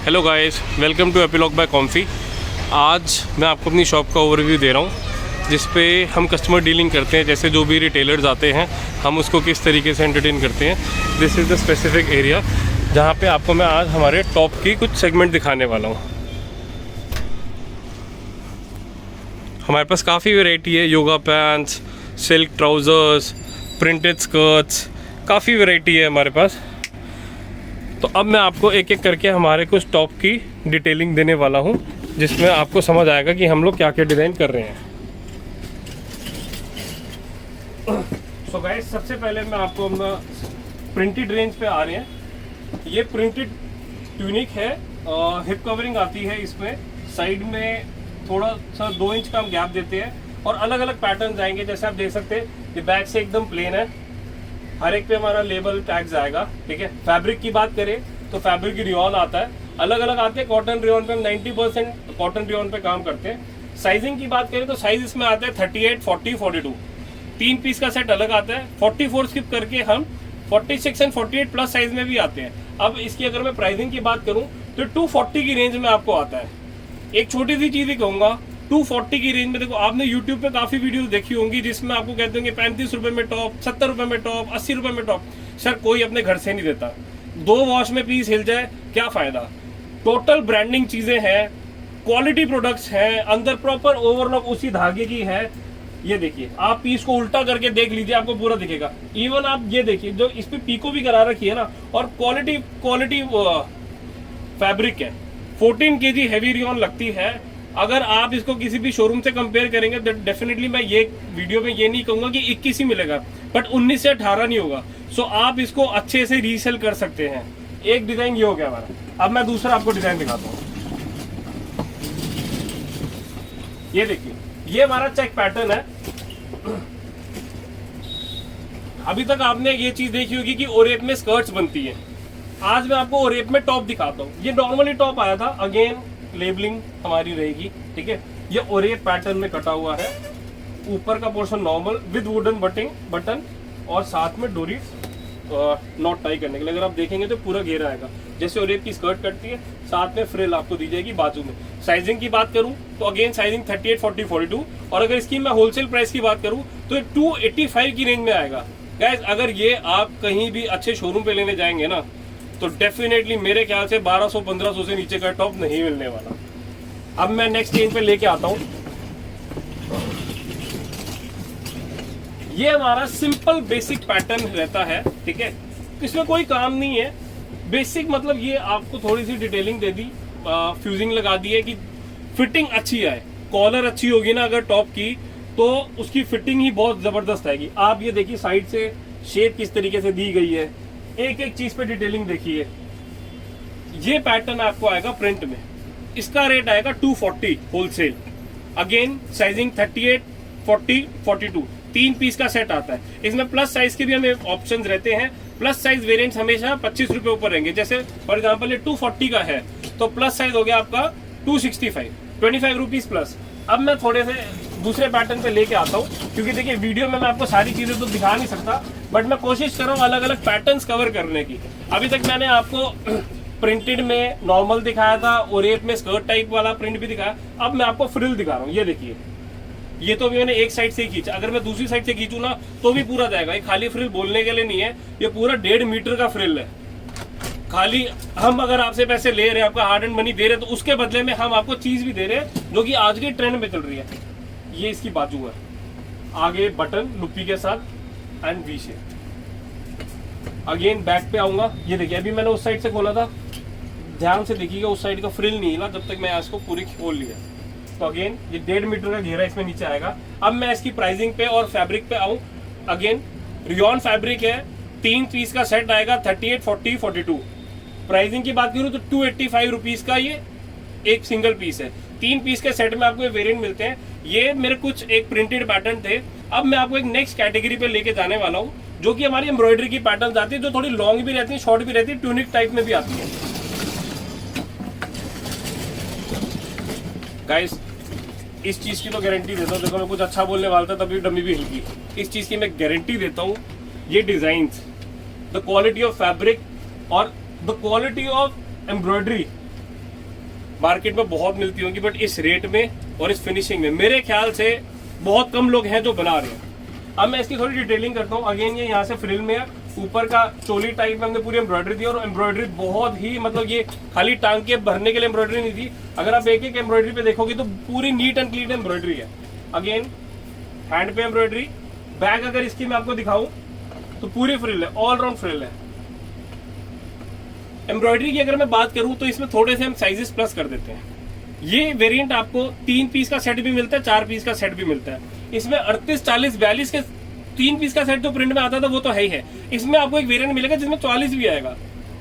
Hello guys, welcome to Epilogue by Comfy. आज मैं आपको अपनी शॉप का ओवरव्यू दे रहा हूँ जिस पे हम कस्टमर डीलिंग करते हैं। जैसे जो भी रिटेलर्स आते हैं हम उसको किस तरीके से एंटरटेन करते हैं। This is the specific area जहाँ पे आपको मैं आज हमारे टॉप की कुछ सेगमेंट दिखाने वाला हूँ। हमारे पास काफ़ी वैरायटी है, yoga pants, silk trousers, printed skirts, काफ़ी वैरायटी है हमारे पास। तो अब मैं आपको एक एक करके हमारे कुछ टॉप की डिटेलिंग देने वाला हूँ जिसमें आपको समझ आएगा कि हम लोग क्या क्या डिज़ाइन कर रहे हैं। सो गाइस, सबसे पहले मैं आपको प्रिंटेड रेंज पे आ रहे हैं। ये प्रिंटेड ट्यूनिक है, हिप कवरिंग आती है इसमें, साइड में थोड़ा सा 2 इंच का हम गैप देते हैं और अलग अलग पैटर्न आएंगे। जैसे आप देख सकते हैं ये बैक से एकदम प्लेन है, हर एक पे हमारा लेबल टैग्स आएगा। ठीक है, फैब्रिक की बात करें तो फैब्रिक रियॉन आता है, अलग अलग आते हैं। कॉटन रियॉन पे हम 90% कॉटन रियॉन पे काम करते हैं। साइजिंग की बात करें तो साइज इसमें आता है 38, 40, 42, 3 पीस का सेट अलग आता है। 44 स्किप करके हम 46 एंड 48 प्लस साइज में भी आते हैं। अब इसकी अगर मैं प्राइसिंग की बात करूं तो 240 की रेंज में आपको आता है। एक छोटी सी चीज ही कहूंगा, 240 की रेंज में देखो, आपने YouTube पे काफी वीडियोस देखी होंगी जिसमें आपको कहते होंगे 35 रुपए में टॉप, 70 रुपए में टॉप, 80 रुपए में टॉप। सर कोई अपने घर से नहीं देता, 2 वॉश में पीस हिल जाए क्या फायदा। टोटल ब्रांडिंग चीजें हैं, क्वालिटी प्रोडक्ट्स हैं, अंदर प्रॉपर ओवरलॉक उसी धागे की है। ये देखिए, आप पीस को उल्टा करके देख लीजिए, आपको पूरा दिखेगा। इवन आप ये देखिए, जो इस पे पीको भी करा रखी है ना, और क्वालिटी फैब्रिक है। 14 kg हैवी रियॉन लगती है। अगर आप इसको किसी भी शोरूम से कंपेयर करेंगे तो डेफिनेटली मैं ये वीडियो में ये नहीं कहूंगा कि 21 ही मिलेगा, बट 19 से 18 नहीं होगा। सो आप इसको अच्छे से रीसेल कर सकते हैं। एक डिजाइन ये हो गया हमारा। अब मैं दूसरा आपको डिजाइन दिखाता हूँ। ये देखिए, ये हमारा चेक पैटर्न है। अभी तक आपने ये चीज देखी होगी कि ओरेप में स्कर्ट्स बनती है। आज मैं आपको ओरेप में टॉप दिखाता हूँ। ये नॉर्मली टॉप आया था, अगेन लेबलिंग हमारी रहेगी। ठीक है, ये ओरेप पैटर्न में कटा हुआ है। ऊपर का portion normal with wooden button और साथ में डोरी नॉट टाई करने के लिए। अगर आप देखेंगे तो पूरा घेरा आएगा, जैसे ओरेप की स्कर्ट कटती है, साथ में फ्रिल आपको दी जाएगी बाजू में। साइजिंग की बात करूं तो अगेन साइजिंग 38, 40, 42, और अगर इसकी मैं होलसेल प्राइस की बात करूं तो 285 की रेंज में आएगा। गाइस, अगर ये आप कहीं भी अच्छे शोरूम पे लेने जाएंगे ना तो डेफिनेटली मेरे ख्याल से 1200-1500 से नीचे का टॉप नहीं मिलने वाला। अब मैं नेक्स्ट रेंज पे लेके आता हूं। ये हमारा सिंपल बेसिक पैटर्न रहता है। ठीक है, इसमें कोई काम नहीं है। बेसिक मतलब ये आपको थोड़ी सी डिटेलिंग दे दी, फ्यूजिंग लगा दी है कि फिटिंग अच्छी आए। कॉलर अच्छी होगी ना अगर टॉप की तो उसकी फिटिंग ही बहुत जबरदस्त आएगी। आप ये देखिए साइड से शेप किस तरीके से दी गई है, एक एक चीज पे डिटेलिंग देखिए। ये पैटर्न आपको आएगा प्रिंट में, इसका रेट आएगा 240 होलसेल। अगेन साइजिंग 38, 40, 42, 3 पीस का सेट आता है। इसमें प्लस साइज के भी हमें ऑप्शन रहते हैं। प्लस साइज वेरिएंट्स हमेशा 25 रुपए ऊपर रहेंगे। जैसे फॉर एग्जांपल ये 240 का है तो प्लस साइज हो गया आपका 265, 25 रुपीज प्लस। अब मैं थोड़े से दूसरे पैटर्न पे लेके आता हूँ, क्योंकि देखिए वीडियो में मैं आपको सारी चीजें तो दिखा नहीं सकता, बट मैं कोशिश कर रहा हूँ अलग अलग पैटर्न्स कवर करने की। अभी तक मैंने आपको प्रिंटेड में नॉर्मल दिखाया था, ओरेप में स्कर्ट टाइप वाला प्रिंट भी दिखाया। अब मैं आपको फ्रिल दिखा रहा हूँ। ये देखिए, ये तो भी मैंने एक साइड से ही खींचा, अगर मैं दूसरी साइड से खींचू ना तो भी पूरा जाएगा। ये खाली फ्रिल बोलने के लिए नहीं है, ये पूरा 1.5 मीटर का फ्रिल है। खाली हम अगर आपसे पैसे ले रहे हैं, आपका हार्ड एंड मनी दे रहे हैं, तो उसके बदले में हम आपको चीज भी दे रहे हैं जो कि आज के ट्रेंड में चल रही है। ये इसकी बाजू है, आगे बटन लुप्पी के साथ and V shape. Again back पे आऊंगा। ये देखिए, अभी मैंने उस साइड से खोला था, ध्यान से देखिएगा उस साइड का फ्रिल नहीं हिला जब तक मैं इसको पूरी खोल लिया। तो अगेन ये 1.5 मीटर का घेरा इसमें नीचे आएगा। अब मैं इसकी प्राइसिंग पे और फैब्रिक पे आऊं। अगेन रियॉन फैब्रिक है, 3 पीस का सेट आएगा 38, 40, 42। प्राइसिंग की बात करूं तो 285 रुपीज का ये एक सिंगल पीस है। 3 पीस के सेट में आपको ये वेरिएंट मिलते हैं। ये मेरे कुछ एक प्रिंटेड पैटर्न थे। अब मैं आपको एक नेक्स्ट कैटेगरी पे लेके जाने वाला हूँ, जो कि हमारी एम्ब्रॉयडरी की पैटर्न आती है, जो थोड़ी लॉन्ग भी रहती है, शॉर्ट भी रहती है, ट्यूनिक टाइप में भी आती है। गाइस, इस चीज की तो गारंटी देता हूँ। देखो, मैं कुछ अच्छा बोलने वाला था तभी डमी भी हिलकी। इस चीज की मैं गारंटी देता हूँ। ये designs, the quality of fabric और the quality of embroidery market में बहुत मिलती होंगी, बट इस रेट में और इस फिनिशिंग में मेरे ख्याल से बहुत कम लोग हैं जो बना रहे हैं। अब मैं इसकी थोड़ी डिटेलिंग करता हूँ। अगेन ये यहाँ से फ्रिल में है, ऊपर का चोली टाइप में हमने पूरी एम्ब्रॉयडरी दी, और एम्ब्रॉयडरी बहुत ही मतलब ये खाली टांग के भरने के लिए एम्ब्रॉयडरी नहीं थी। अगर आप एक एक एम्ब्रॉयडरी पे देखोगे तो पूरी नीट एंड क्लीन एम्ब्रॉयडरी है। अगेन हैंड पे एम्ब्रॉयडरी, बैक अगर इसकी मैं आपको दिखाऊं तो पूरी फ्रिल है, ऑल राउंड फ्रिल है। एम्ब्रॉयडरी की अगर मैं बात करूं तो इसमें थोड़े से हम साइजेस प्लस कर देते हैं। ये वेरिएंट आपको 3 पीस का सेट भी मिलता है, 4 पीस का सेट भी मिलता है। इसमें 38, 40, 42 के 3 पीस का सेट जो प्रिंट में आता था वो तो है ही है। इसमें आपको एक वेरिएंट मिलेगा जिसमें 44 भी आएगा।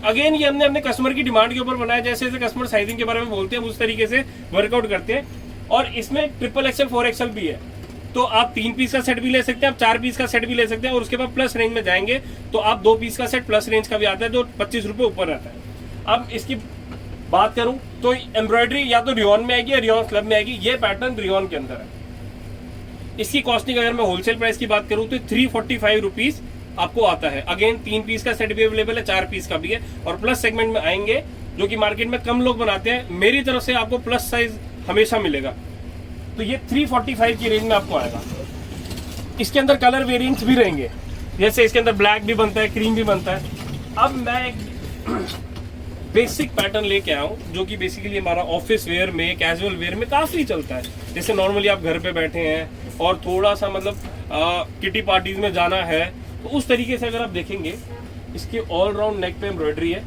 अगेन ये हमने अपने कस्टमर की डिमांड के ऊपर बनाया, जैसे जैसे कस्टमर साइजिंग के बारे में बोलते हैं उस तरीके से वर्कआउट करते हैं। और इसमें ट्रिपल एक्सएल, 4XL भी है। तो आप 3 पीस का सेट भी ले सकते हैं, आप 4 पीस का सेट भी ले सकते हैं, और उसके बाद प्लस रेंज में जाएंगे तो आप 2 पीस का सेट प्लस रेंज का भी आता है जो 25 रुपए ऊपर रहता है। अब इसकी बात करूं तो एम्ब्रॉयडरी या तो रियोन में आएगी या रियोन स्लब में आएगी। ये पैटर्न रियोन के अंदर है। इसकी कॉस्टिंग अगर मैं होलसेल प्राइस की बात करूं तो 345 रुपीज आपको आता है। अगेन 3 पीस का सेट भी अवेलेबल है, 4 पीस का भी है, और प्लस सेगमेंट में आएंगे जो कि मार्केट में कम लोग बनाते हैं। मेरी तरफ से आपको प्लस साइज हमेशा मिलेगा। तो ये 345 की रेंज में आपको आएगा। इसके अंदर कलर वेरिएंट्स भी रहेंगे, जैसे इसके अंदर ब्लैक भी बनता है, क्रीम भी बनता है। अब मैं एक बेसिक पैटर्न लेके आया हूँ जो कि बेसिकली हमारा ऑफिस वेयर में, कैजुअल वेयर में काफी चलता है। जैसे नॉर्मली आप घर पे बैठे हैं और थोड़ा सा मतलब किटी पार्टीज में जाना है, तो उस तरीके से अगर आप देखेंगे, इसकी ऑल राउंड नेक पे एम्ब्रॉयडरी है,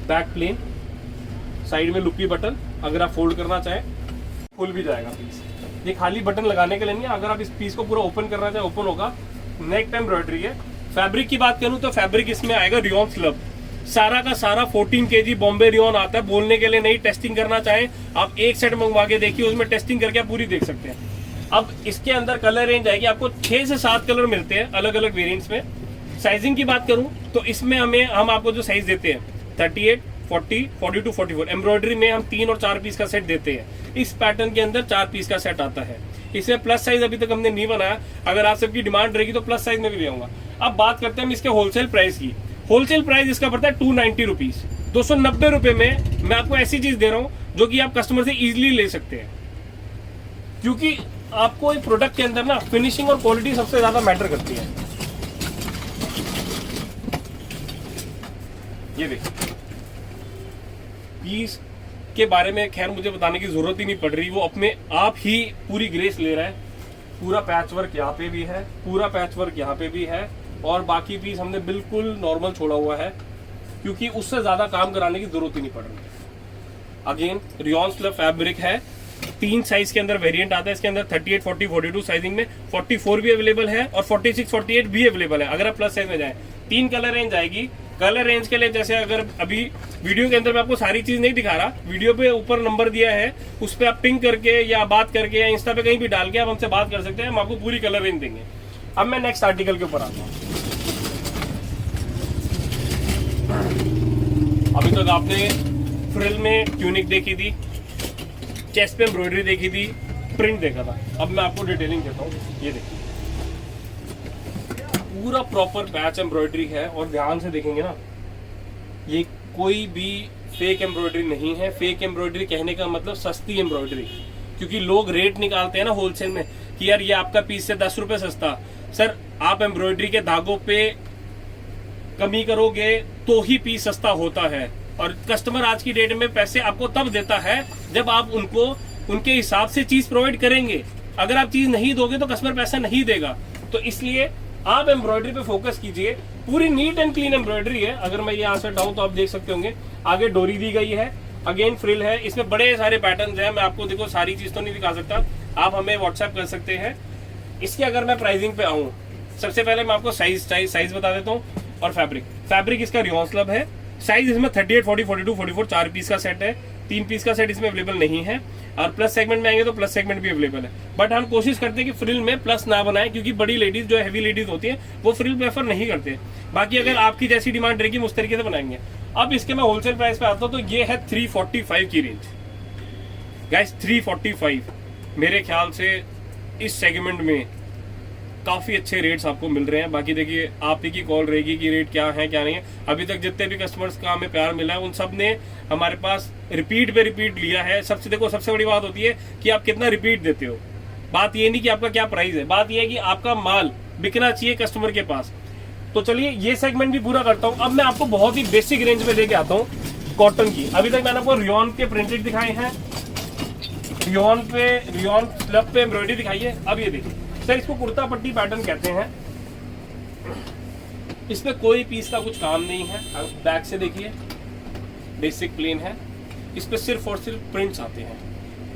बैक प्लेन, साइड में लुपी बटन। अगर आप फोल्ड करना चाहें खुल भी जाएगा पीस। ये खाली बटन लगाने के लिए नहीं है, अगर आप इस पीस को पूरा ओपन करना चाहें ओपन होगा। नेक पे एम्ब्रॉयडरी है। फैब्रिक की बात करूं तो फैब्रिक इसमें आएगा रियोन स्लब। सारा का सारा 14 kg बॉम्बे रियोन आता है। बोलने के लिए नहीं, टेस्टिंग करना चाहें आप एक सेट मंगवा के देखिए, उसमें टेस्टिंग करके आप पूरी देख सकते हैं। अब इसके अंदर कलर रेंज आएगी, आपको 6 से 7 कलर मिलते हैं अलग अलग वेरिएंट्स में। साइजिंग की बात करूं तो इसमें हम आपको जो साइज देते हैं 38, 40, 42, 44। एम्ब्रॉयडरी में हम 3 और 4 पीस का सेट देते हैं। इस पैटर्न के अंदर 4 पीस का सेट आता है। इसमें प्लस साइज अभी तक हमने नहीं बनाया, अगर आप सबकी डिमांड रहेगी तो प्लस साइज में भी ले आऊंगा। अब बात करते हैं हम इसके होलसेल प्राइस की। होलसेल प्राइस इसका पड़ता है 290 रुपीज। 290 रुपए में मैं आपको ऐसी चीज दे रहा हूं जो कि आप कस्टमर से इजीली ले सकते हैं, क्योंकि आपको एक प्रोडक्ट के अंदर ना फिनिशिंग और क्वालिटी सबसे ज्यादा मैटर करती है। ये देखिए, पीस के बारे में खैर मुझे बताने की जरूरत ही नहीं पड़ रही, वो अपने आप ही पूरी ग्रेस ले रहा है। पूरा पैच वर्क यहाँ पे भी है, पूरा पैच वर्क यहाँ पे भी है, और बाकी पीस हमने बिल्कुल नॉर्मल छोड़ा हुआ है, क्योंकि उससे ज्यादा काम कराने की जरूरत ही नहीं पड़ रही। अगेन रियोन स्लब फैब्रिक है। 3 साइज के अंदर वेरिएंट आता है इसके अंदर, 38, 40, 42 साइजिंग में। 44 भी अवेलेबल है और 46, 48 भी अवेलेबल है अगर आप प्लस साइज में जाए। 3 कलर रेंज आएगी। कलर रेंज के लिए जैसे अगर अभी वीडियो के अंदर मैं आपको सारी चीज नहीं दिखा रहा, वीडियो पे ऊपर नंबर दिया है, उस पर आप पिंक करके या बात करके या इंस्टा पे कहीं भी डाल के आप हमसे बात कर सकते हैं, हम आपको पूरी कलर रेंज देंगे। अब मैं नेक्स्ट आर्टिकल के ऊपर आता हूँ। अभी तक आपने फ्रिल में ट्यूनिक देखी थी, चेस्ट पे एम्ब्रॉयडरी देखी थी, प्रिंट देखा था। अब मैं आपको डिटेलिंग देता हूँ। ये देखिए, पूरा प्रॉपर पैच एम्ब्रॉयडरी है, और ध्यान से देखेंगे ना, ये कोई भी फेक एम्ब्रॉयडरी नहीं है। फेक एम्ब्रॉयडरी कहने का मतलब सस्ती एम्ब्रॉयडरी, क्योंकि लोग रेट निकालते हैं ना होलसेल में कि यार ये आपका पीस से 10 रुपए सस्ता। सर, आप एम्ब्रॉयडरी के धागों पे कमी करोगे तो ही पीस सस्ता होता है, और कस्टमर आज की डेट में पैसे आपको तब देता है जब आप उनको उनके हिसाब से चीज प्रोवाइड करेंगे। अगर आप चीज नहीं दोगे तो कस्टमर पैसा नहीं देगा। तो इसलिए आप एम्ब्रॉयडरी पे फोकस कीजिए। पूरी नीट एंड क्लीन एम्ब्रॉयडरी है। अगर मैं यहाँ से हटाऊं तो आप देख सकते होंगे, आगे डोरी दी गई है, अगेन फ्रिल है। इसमें बड़े सारे पैटर्न्स हैं। मैं आपको देखो सारी चीज तो नहीं दिखा सकता, आप हमें व्हाट्सएप कर सकते हैं। इसकी अगर मैं प्राइसिंग पे आऊँ, सबसे पहले मैं आपको साइज बता देता हूँ, और फैब्रिक इसका रियोन स्लब है। साइज इसमें 38, 40, 42, 44 4 पीस का सेट है। 3 पीस का सेट इसमें अवेलेबल नहीं है, और प्लस सेगमेंट में आएंगे तो प्लस सेगमेंट भी अवेलेबल है। बट हम कोशिश करते हैं कि फ्रिल में प्लस ना बनाए, क्योंकि बड़ी लेडीज जो हैवी लेडीज होती है वो फ्रिल प्रेफर नहीं करते। बाकी अगर आपकी जैसी डिमांड रहेगी उस तरीके से बनाएंगे। अब इसके मैं होलसेल प्राइस पे आता हूँ, तो ये है 345 की रेंज। गाइस 345 मेरे ख्याल से इस सेगमेंट में काफ़ी अच्छे रेट्स आपको मिल रहे हैं। बाकी देखिए आप ही की कॉल रहेगी कि रेट क्या है क्या नहीं है। अभी तक जितने भी कस्टमर्स का हमें प्यार मिला है उन सब ने हमारे पास रिपीट पे रिपीट लिया है। सबसे बड़ी बात होती है कि आप कितना रिपीट देते हो। बात ये नहीं कि आपका क्या प्राइस है, बात ये है कि आपका माल बिकना चाहिए कस्टमर के पास। तो चलिए ये सेगमेंट भी पूरा करता हूँ। अब मैं आपको बहुत ही बेसिक रेंज में लेके आता हूँ कॉटन की। अभी तक मैंने आपको रियॉन के प्रिंटेड दिखाए हैं, रियॉन स्लब पे एम्ब्रॉयडरी दिखाई है। अब ये देखिए सर, इसको कुर्ता पट्टी पैटर्न कहते हैं। इसमें कोई पीस का कुछ काम नहीं है। बैक से देखिए बेसिक प्लेन है, इस पे सिर्फ और सिर्फ प्रिंट्स आते हैं।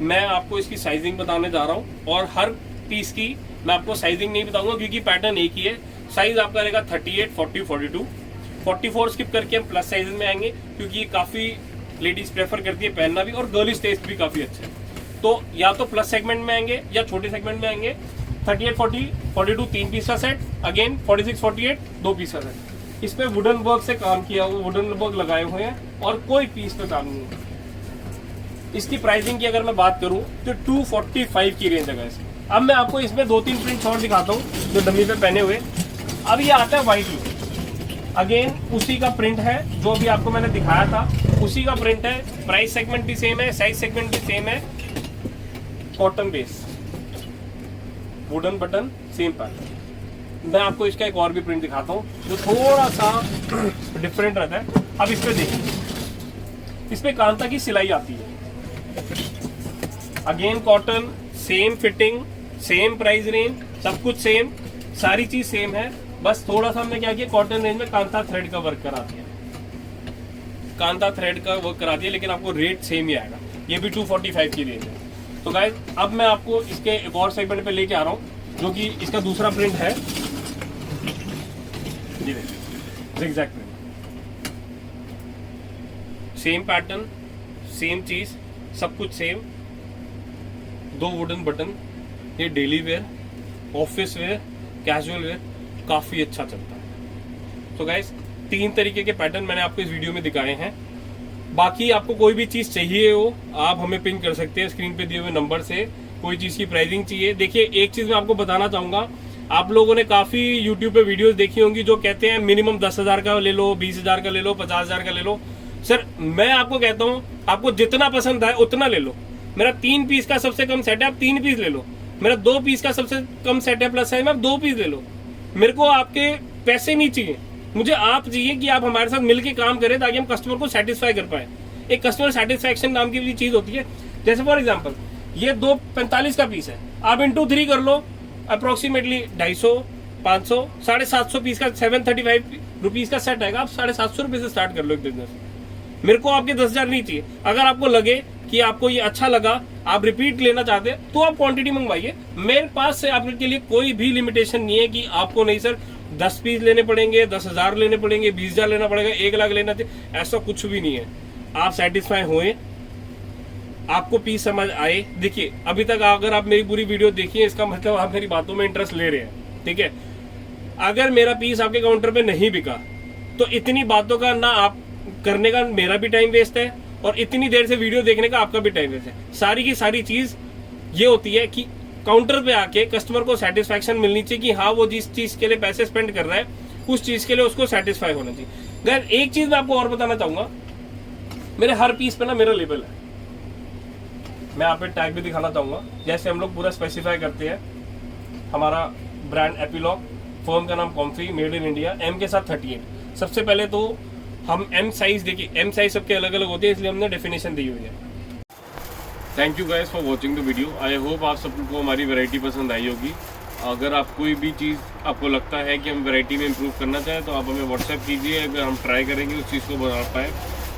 मैं आपको इसकी साइजिंग बताने जा रहा हूँ और हर पीस की मैं आपको साइजिंग नहीं बताऊंगा क्योंकि पैटर्न एक ही है। साइज आपका रहेगा 38, 40, 42, 44 स्किप करके हम प्लस साइज में आएंगे क्योंकि ये काफी लेडीज प्रेफर करती है पहनना भी, और गर्लिश टेस्ट भी काफी अच्छा है। तो या तो प्लस सेगमेंट में आएंगे या छोटे सेगमेंट में आएंगे। 38, 40, 42 3 पीस का सेट, अगेन 46, 48 2 पीस का सेट। इसमें वुडन वर्क से काम किया हुआ, वुडन वर्क लगाए हुए हैं और कोई पीस पे काम नहीं है। इसकी प्राइसिंग की अगर मैं बात करूं तो 245 की रेंज है इसकी। अब मैं आपको इसमें 2-3 प्रिंट और दिखाता हूं जो डमी पे पहने हुए। अब ये आता है व्हाइट लुक, अगेन उसी का प्रिंट है जो अभी आपको मैंने दिखाया था, उसी का प्रिंट है। प्राइस सेगमेंट भी सेम है, साइज सेगमेंट भी सेम है। Cotton base, wooden button, same pattern. मैं आपको इसका एक और भी प्रिंट दिखाता हूँ जो थोड़ा सा डिफरेंट रहता है। अब इस पे देखिए, इस पे कांता की सिलाई आती है। Again cotton, same fitting, same price range, सब कुछ सेम, सारी चीज सेम है। बस थोड़ा सा हमने क्या किया, कॉटन रेंज में कांता थ्रेड का वर्क करा दिया, कांता थ्रेड का वर्क करा दिया, लेकिन आपको रेट सेम ही आएगा। ये भी 245 की रेंज है। तो गाइस अब मैं आपको इसके एक और सेगमेंट पे लेके आ रहा हूँ जो कि इसका दूसरा प्रिंट है। ये देखिए exact print, same pattern, same चीज, सब कुछ सेम। 2 wooden button. ये daily wear, office wear, casual wear काफी अच्छा चलता है। तो गाइस 3 तरीके के पैटर्न मैंने आपको इस वीडियो में दिखाए हैं। बाकी आपको कोई भी चीज चाहिए हो आप हमें पिंग कर सकते हैं स्क्रीन पे दिए हुए नंबर से। कोई चीज की प्राइसिंग चाहिए, देखिए एक चीज मैं आपको बताना चाहूंगा, आप लोगों ने काफी यूट्यूब पे वीडियोस देखी होंगी जो कहते हैं मिनिमम 10,000 का ले लो, 20,000 का ले लो, 50,000 का ले लो। सर मैं आपको कहता हूँ आपको जितना पसंद आए उतना ले लो। मेरा 3 पीस का सबसे कम सेट है, आप 3 पीस ले लो। मेरा 2 पीस का सबसे कम सेट है प्लस साइज में, आप 2 पीस ले लो। मेरे को आपके पैसे नहीं चाहिए, मुझे आप चाहिए कि आप हमारे साथ मिलकर काम करें ताकि हम कस्टमर को सेटिस्फाई कर पाए। एक कस्टमर सेटिस्फैक्शन नाम की भी चीज होती है। जैसे फॉर एग्जांपल ये 245 का पीस है, आप इंटू 3 कर लो, अप्रोक्सीमेटली 250, 500, 750 पीस का 735 रुपीज का सेट आएगा। आप 750 रुपए से स्टार्ट कर लो एक बिजनेस। मेरे को आपके 10,000 नहीं चाहिए। अगर आपको लगे कि आपको ये अच्छा लगा, आप रिपीट लेना चाहते हैं तो आप क्वांटिटी मंगवाइए। मेरे पास से आपके लिए कोई भी लिमिटेशन नहीं है कि आपको नहीं सर 10 पीस लेने पड़ेंगे, 10,000 लेने पड़ेंगे, 20,000 लेना पड़ेगा, 1 लाख लेना चाहिए, ऐसा कुछ भी नहीं है। आप सेटिस्फाई हुए, आपको पीस समझ आए। देखिए अभी तक अगर आप मेरी पूरी वीडियो देखिए इसका मतलब आप मेरी बातों में इंटरेस्ट ले रहे हैं, ठीक है। अगर मेरा पीस आपके काउंटर पे नहीं बिका तो इतनी बातों का ना आप करने का मेरा भी टाइम वेस्ट है और इतनी देर से वीडियो देखने का आपका भी टाइम वेस्ट है। सारी की सारी चीज ये होती है कि काउंटर पे आके कस्टमर को सेटिस्फैक्शन मिलनी चाहिए कि हाँ वो जिस चीज के लिए पैसे स्पेंड कर रहा है उस चीज के लिए उसको सेटिस्फाई होना चाहिए। गाइस एक चीज मैं आपको और बताना चाहूंगा, मेरे हर पीस पे ना मेरा लेबल है। मैं यहाँ पे टैग भी दिखाना चाहूंगा। जैसे हम लोग पूरा स्पेसिफाई करते हैं, हमारा ब्रांड एपिलॉग, फर्म का नाम Comfy, made in India, M के साथ 38। सबसे पहले तो हम एम साइज देखिए, एम साइज सबके अलग अलग होते हैं इसलिए हमने डेफिनेशन दी हुई है। Thank you guys for watching the video. I hope आप सबको हमारी वैरायटी पसंद आई होगी। अगर आप कोई भी चीज़ आपको लगता है कि हम वैरायटी में इम्प्रूव करना चाहें तो आप हमें व्हाट्सएप कीजिए, अगर हम ट्राई करेंगे उस चीज़ को बना पाए।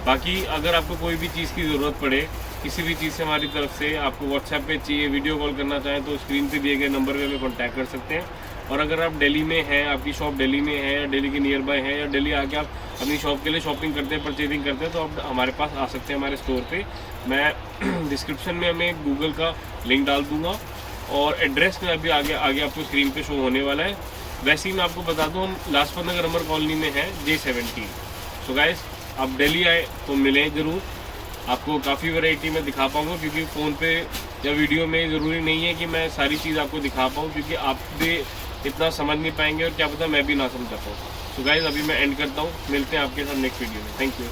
बाकी अगर आपको कोई भी चीज़ की ज़रूरत पड़े, किसी भी चीज़ से हमारी तरफ से आपको व्हाट्सएप पे चाहिए, वीडियो कॉल करना चाहें तो स्क्रीन पे दिए गए नंबर पे हमें कॉन्टैक्ट कर सकते हैं। और अगर आप दिल्ली में हैं, आपकी शॉप दिल्ली में है या दिल्ली के नियर बाय है या दिल्ली आके आप अपनी शॉप के लिए शॉपिंग करते हैं, परचेजिंग करते हैं तो आप हमारे पास आ सकते हैं हमारे स्टोर पे। मैं डिस्क्रिप्शन में हमें गूगल का लिंक डाल दूँगा और एड्रेस में अभी आगे आपको स्क्रीन पे शो होने वाला है। वैसे ही मैं आपको बता दूँ हम लाजपत नगर अमर कॉलोनी में है, J17। सो गाइस आप दिल्ली आए तो मिलें ज़रूर, आपको काफ़ी वैरायटी में दिखा पाऊँगा क्योंकि फ़ोन पे या वीडियो में ज़रूरी नहीं है कि मैं सारी चीज़ आपको दिखा पाऊँ, क्योंकि इतना समझ नहीं पाएंगे और क्या पता मैं भी ना समझ पाऊँ। तो गाइज अभी मैं एंड करता हूँ, मिलते हैं आपके साथ नेक्स्ट वीडियो में। Thank you.